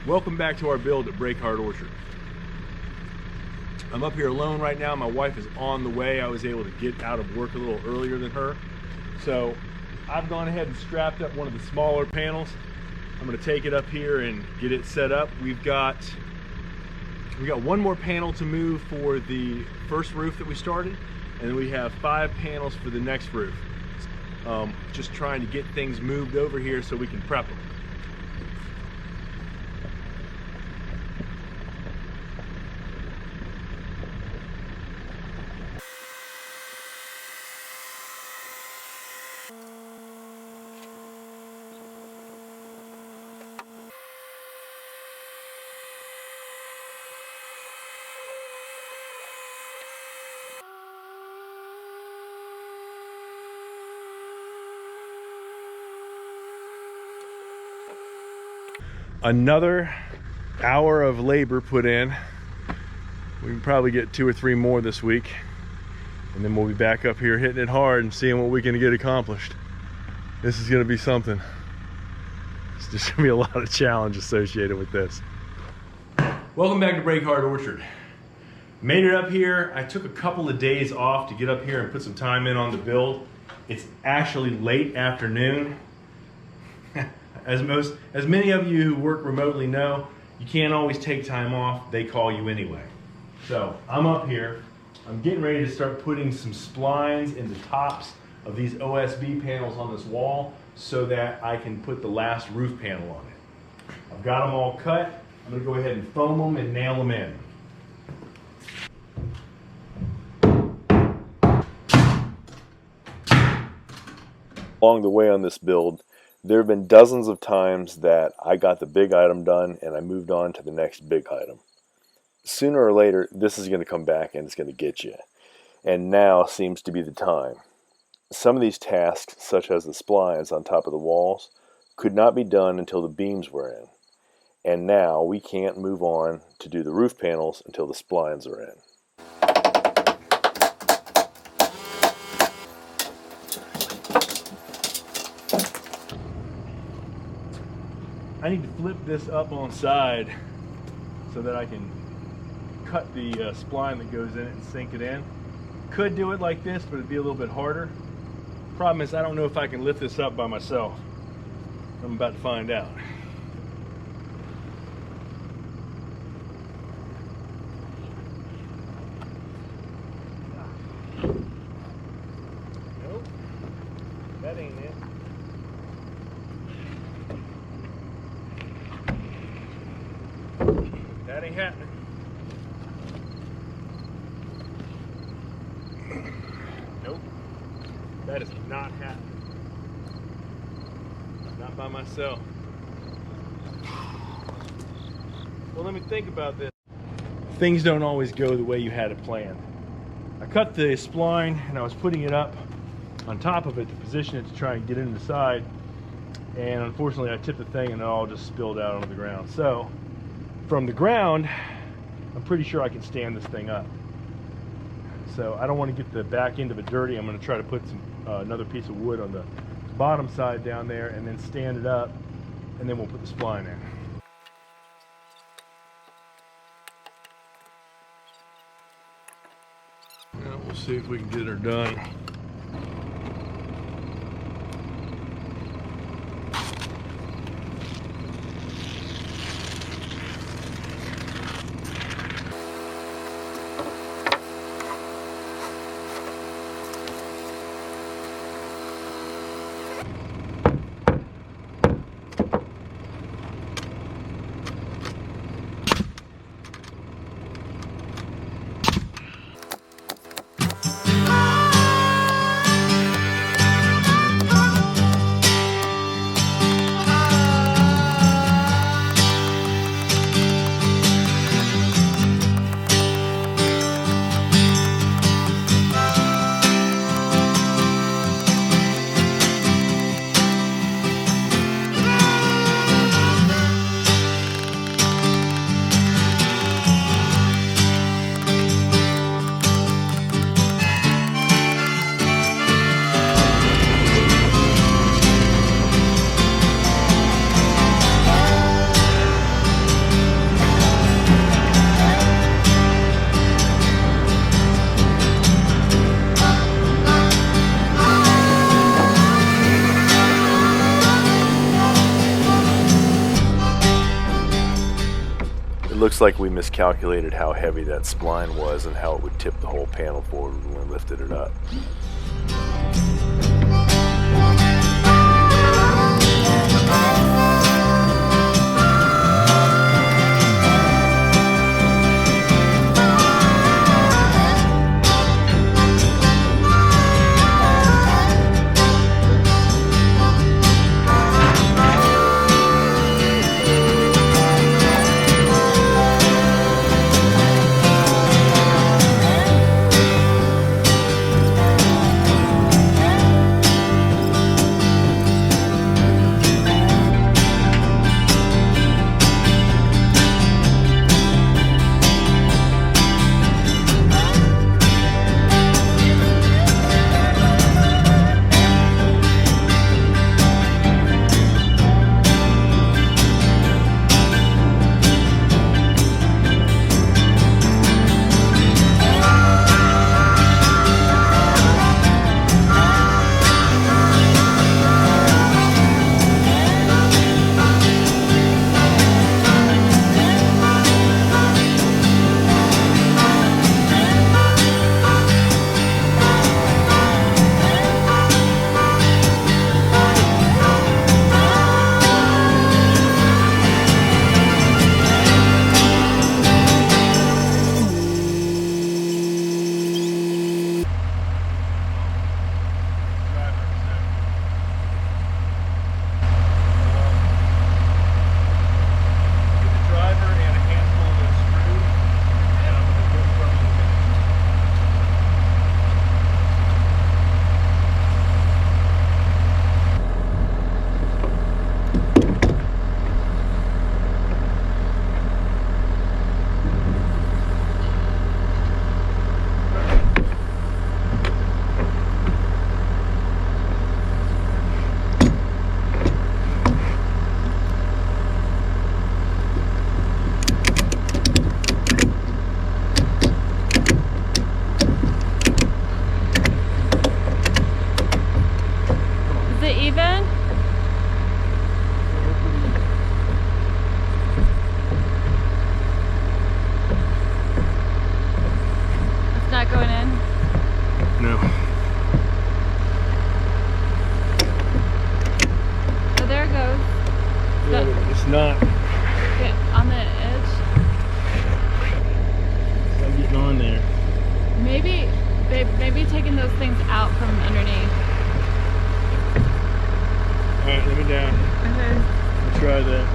Welcome back to our build at Break Hard Orchard. I'm up here alone right now. My wife is on the way. I was able to get out of work a little earlier than her. So I've gone ahead and strapped up one of the smaller panels. I'm gonna take it up here and get it set up. We got one more panel to move for the first roof that we started, and then we have 5 panels for the next roof. Just trying to get things moved over here so we can prep them. Another hour of labor put in. We can probably get 2 or 3 more this week, and then we'll be back up here hitting it hard and seeing what we can get accomplished. This is going to be something. It's just going to be a lot of challenge associated with this. Welcome back to Break Hard Orchard. Made it up here. I took a couple of days off to get up here and put some time in on the build. It's actually late afternoon. As many of you who work remotely know, you can't always take time off. They call you anyway. So I'm up here. I'm getting ready to start putting some splines in the tops of these OSB panels on this wall so that I can put the last roof panel on it. I've got them all cut. I'm going to go ahead and foam them and nail them in. Along the way on this build, there have been dozens of times that I got the big item done and I moved on to the next big item. Sooner or later, this is going to come back and it's going to get you. And now seems to be the time. Some of these tasks, such as the splines on top of the walls, could not be done until the beams were in. And now we can't move on to do the roof panels until the splines are in. I need to flip this up on side so that I can cut the spline that goes in it and sink it in. Could do it like this, but it'd be a little bit harder. Problem is, I don't know if I can lift this up by myself. I'm about to find out. Nope, that ain't it. That ain't happening. Nope. That is not happening. Not by myself. Well, let me think about this. Things don't always go the way you had it planned. I cut the spline and I was putting it up on top of it to position it to try and get in the side. And unfortunately I tipped the thing and it all just spilled out onto the ground. So from the ground, I'm pretty sure I can stand this thing up. So I don't want to get the back end of it dirty. I'm going to try to put some another piece of wood on the bottom side down there and then stand it up, and then we'll put the spline in. Now we'll see if we can get her done. It looks like we miscalculated how heavy that spline was and how it would tip the whole panel forward when we lifted it up. Not on the edge. I'm getting on there. Maybe, babe, maybe taking those things out from underneath. All right, let me down. Okay. I'll try that.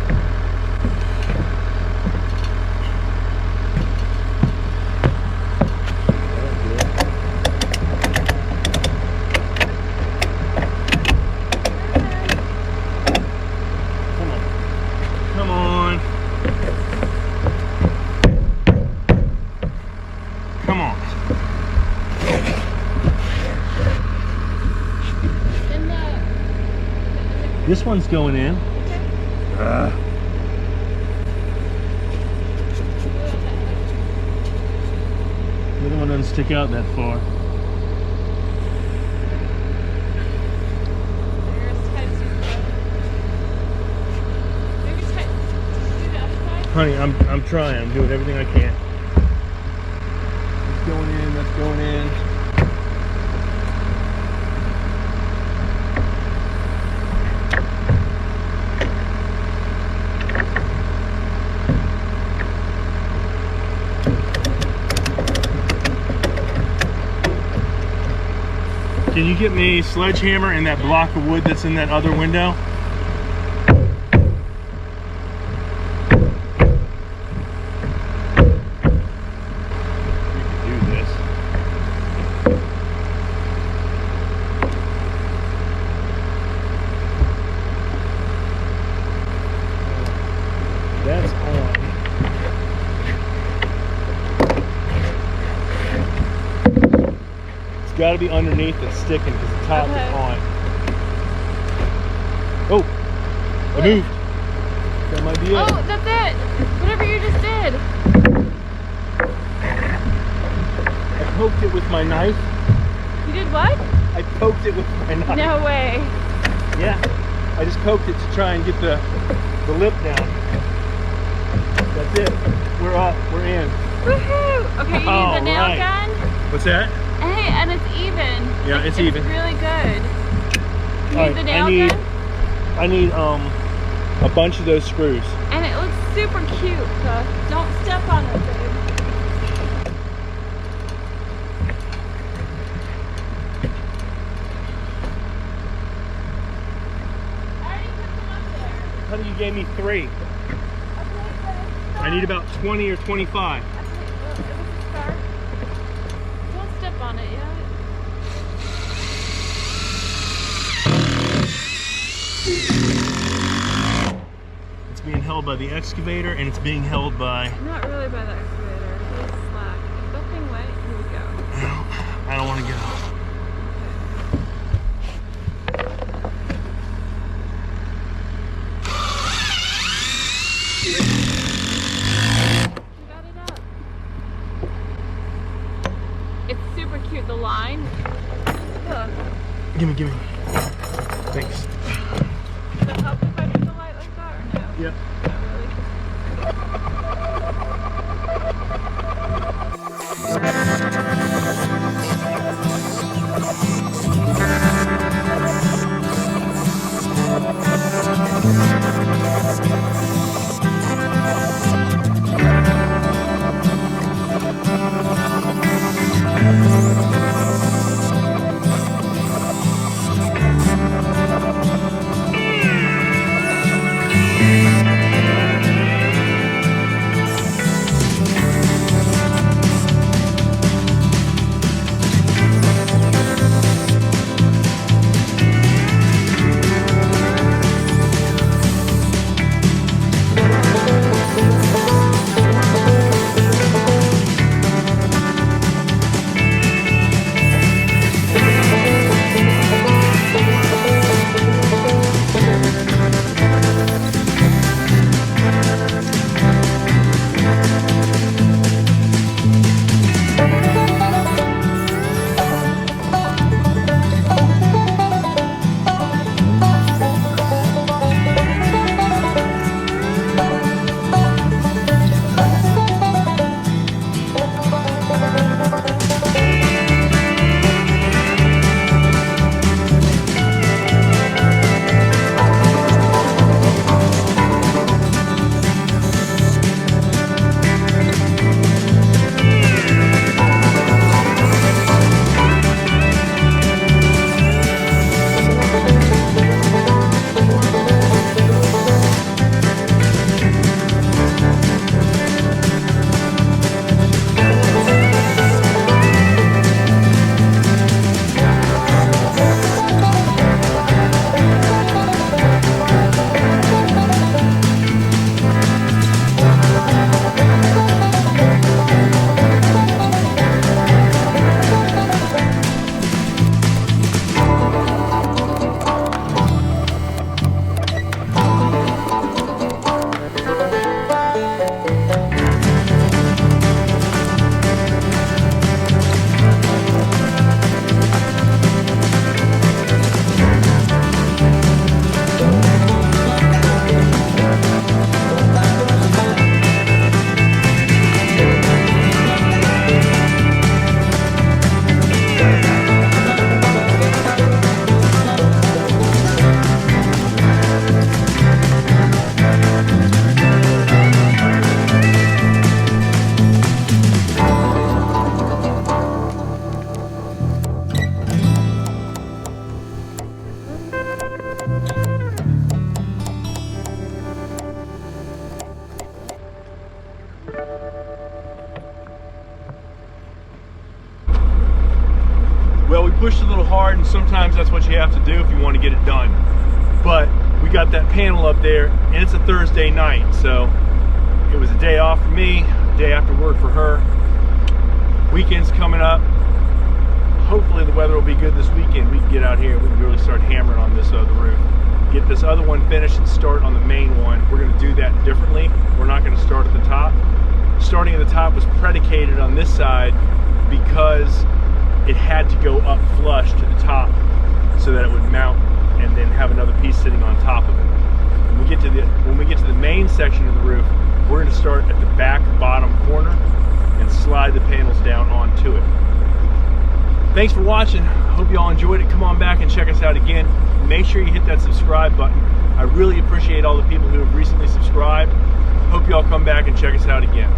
This one's going in. Okay. The other one doesn't stick out that far. Honey, I'm trying. I'm doing everything I can. That's going in. That's going in. Can you get me a sledgehammer and that block of wood that's in that other window? You can do this. That's on. Got to be underneath and sticking because the top is on. Oh, I moved. That might be it. Oh, that's it. Whatever you just did. I poked it with my knife. You did what? I poked it with my knife. No way. Yeah, I just poked it to try and get the lip down. That's it. We're up. We're in. Woohoo! Okay, you need the nail Alright. gun. What's that? Hey, and it's even. Yeah, it's even. Really good. You All need the nail right, gun? I need a bunch of those screws. And it looks super cute, so don't step on it, babe. I already put them up there. Honey, you gave me 3. Okay, I need about 20 or 25. Okay, well, it was a start. Don't step on it yet. It's being held by the excavator, and it's being held by... Not really by the excavator. It's slack. Is that thing wet? Here we go. I don't want to go. You got it up. It's super cute. The line. Look. Gimme. Thanks. Does it help if I do the light like that or no? Yep. Not really. Well, we pushed a little hard, and sometimes that's what you have to do if you want to get it done. But we got that panel up there, and it's a Thursday night, so it was a day off for me, a day after work for her. Weekend's coming up. Hopefully the weather will be good this weekend. We can get out here and we can really start hammering on this other roof. Get this other one finished and start on the main one. We're going to do that differently. We're not going to start at the top. Starting at the top was predicated on this side because it had to go up flush to the top so that it would mount and then have another piece sitting on top of it. When we get to the main section of the roof, We're going to start at the back bottom corner and slide the panels down onto it. Thanks for watching. Hope you all enjoyed it. Come on back and check us out again. Make sure you hit that subscribe button. I really appreciate all the people who have recently subscribed. Hope you all come back and check us out again.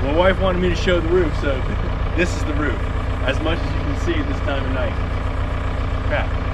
My wife wanted me to show the roof, so this is the roof. As much as you can see this time of night. Crap.